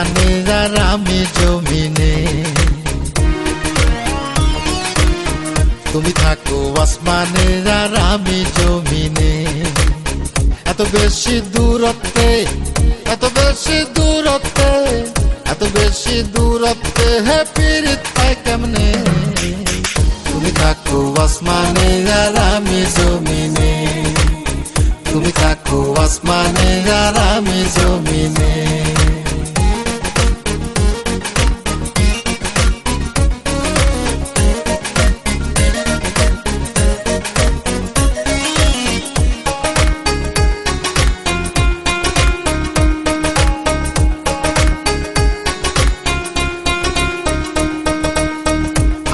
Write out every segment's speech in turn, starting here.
আসমানে আর আমি জমিনে। তুমি থাকো আসমানে আর আমি জমিনে। এত বেশি দূরত্বে, এত বেশি দূরত্বে, এত বেশি দূরত্বে হে পীড়িত পাই কেমনে। তুমি থাকো আসমানে আর আমি জমিনে। তুমি থাকো আসমানে আর আমি জমিনে।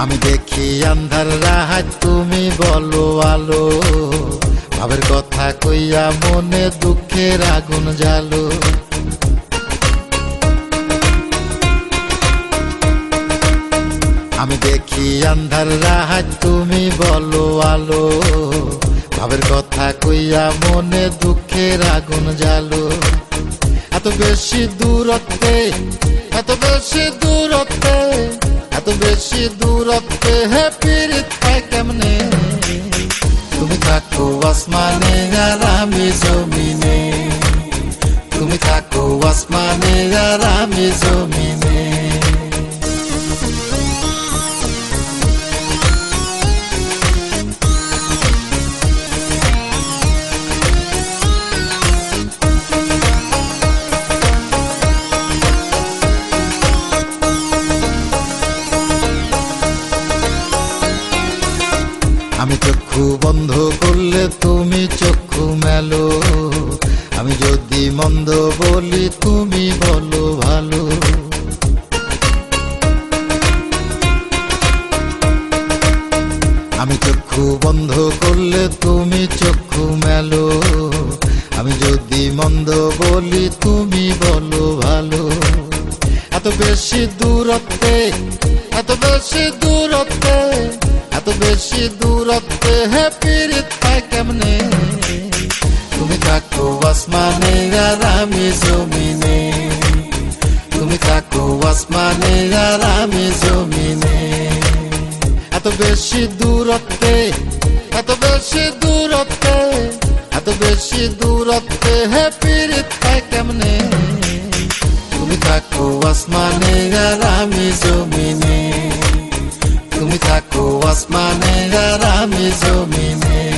আমি দেখি আন্ধার রাত, তুমি বলো আলো। ভাবের কথা কইয়া মনে দুঃখের আগুন জ্বালো। আমি দেখি আন্ধার রাত, তুমি বলো আলো। ভাবের কথা কইয়া মনে দুঃখের আগুন জ্বালো। এত বেশি দূরত্বে, এত বেশি দূরত্বে, এত বেশি দূরত্বে হে পীড়িত পাই কেমনে। তুমি থাকো আসমানে আর আমি জমিনে। তুমি থাকো আসমানে আর আমি জমিনে। আমি চক্ষু বন্ধ করলে তুমি চক্ষু মেলো। আমি যদি মন্দ বলি তুমি বলো ভালো। আমি চক্ষু বন্ধ করলে তুমি চক্ষু মেলো। আমি যদি মন্দ বলি তুমি বলো ভালো। এত বেশি দূরত্বে, এত বেশি দূরত্বে, এত বেশি দূরত্বে হে পীড়িত পাই কেমনে। তুমি থাকো আসমানে আর আমি জমিনে। তুমি থাকো আসমানে আর আমি জমিনে। এত বেশি দূরত্বে, এত বেশি দূরত্বে, এত বেশি দূরত্বে হে পীড়িত পাই কেমনে। তুমি থাকো আসমানে আর আমি জমিনে। তুমি থাকো আসমানে আর আমি জমিনে।